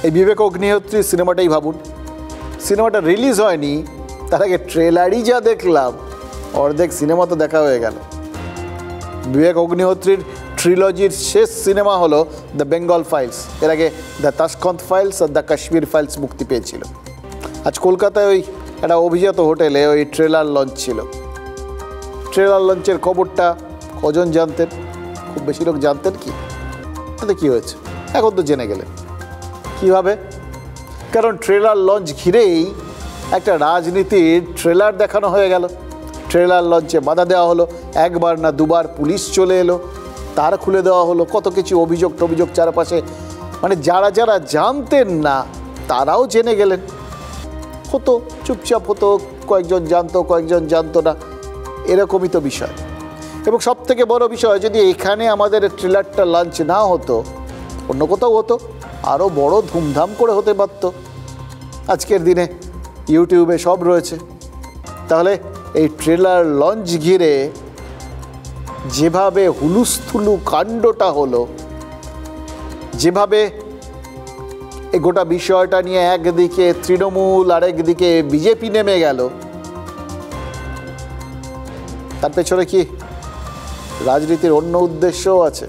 এই বিবেক অগ্নিহোত্রীর সিনেমাটাই ভাবুন, সিনেমাটা রিলিজ হয়নি, তার আগে ট্রেলারই যা দেখলাম, অর্ধেক সিনেমা তো দেখা হয়ে গেল। বিবেক অগ্নিহোত্রীর ট্রিলজির শেষ সিনেমা হলো দ্য বেঙ্গল ফাইলস, এর আগে দ্য তাশকন্দ ফাইলস আর দ্য কাশ্মীর ফাইলস মুক্তি পেয়েছিল। আজ কলকাতায় ওই একটা অভিজাত হোটেলে ওই ট্রেলার লঞ্চ ছিল। ট্রেলার লঞ্চের খবরটা কজন জানতেন? খুব বেশি লোক জানতেন কি? তাতে কী হয়েছে এখন তো জেনে গেলেন। কীভাবে? কারণ ট্রেলার লঞ্চ ঘিরেই একটা রাজনীতির ট্রেলার দেখানো হয়ে গেল। ট্রেলার লঞ্চে বাধা দেওয়া হলো, একবার না দুবার পুলিশ চলে এলো, তার খুলে দেওয়া হলো, কত কিছু অভিযোগ টভিযোগ চারপাশে, মানে যারা যারা জানতেন না তারাও জেনে গেলেন। হতো, চুপচাপ হতো, কয়েকজন জানতো কয়েকজন জানতো না, এরকমই তো বিষয়। এবং সবথেকে বড় বিষয়, যদি এখানে আমাদের ট্রেলারটা লঞ্চ না হতো, অন্য কোথাও হতো, আরও বড় ধুমধাম করে হতে পারত। আজকের দিনে ইউটিউবে সব রয়েছে। তাহলে এই ট্রেলার লঞ্চ ঘিরে যেভাবে হুলুস্থুলু কাণ্ডটা হলো, যেভাবে এই গোটা বিষয়টা নিয়ে একদিকে তৃণমূল আর একদিকে বিজেপি নেমে গেল, তার পেছনে কি রাজনীতির অন্য উদ্দেশ্যও আছে?